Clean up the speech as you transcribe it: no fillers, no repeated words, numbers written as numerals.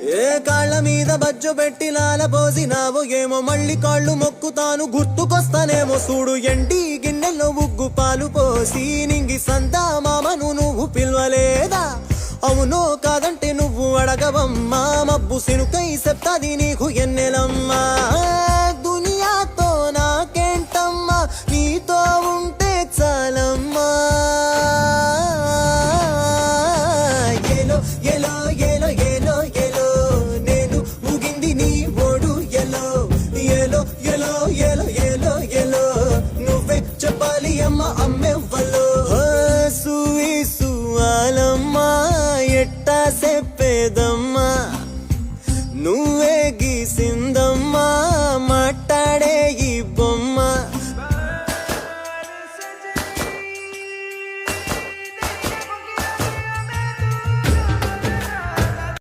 ఏ కాళ్ళ మీద బజ్జు పెట్టి లాలపోసినావు ఏమో మళ్ళీ కాళ్ళు మొక్కుతాను గుర్తుకొస్తానేమో చూడు ఎండి గిన్నెల్లో ఉగ్గు పాలు పోసి నింగి సంతా మామను నువ్వు పిలవలేదా అవునో కాదంటే నువ్వు అడగవమ్మా మబ్బు సినుకై చెప్తాది నీకు ఎన్నెలమ్మా దునియాతో నాకేంటమ్మా నీతో ఉంటే చాలమ్మా ఏలో ఏలో ఏలో ఏలో ఏలో నేను ఊగింది నీ ఓడు ఎలో ఏలో ఏలో ఏలో ఏలో ఏలో నువ్వే చెప్పాలి అమ్మ అమ్మెవ్వలో సూయి సువాలమ్మా ఎట్టా చెప్పేదమ్మా నువ్వు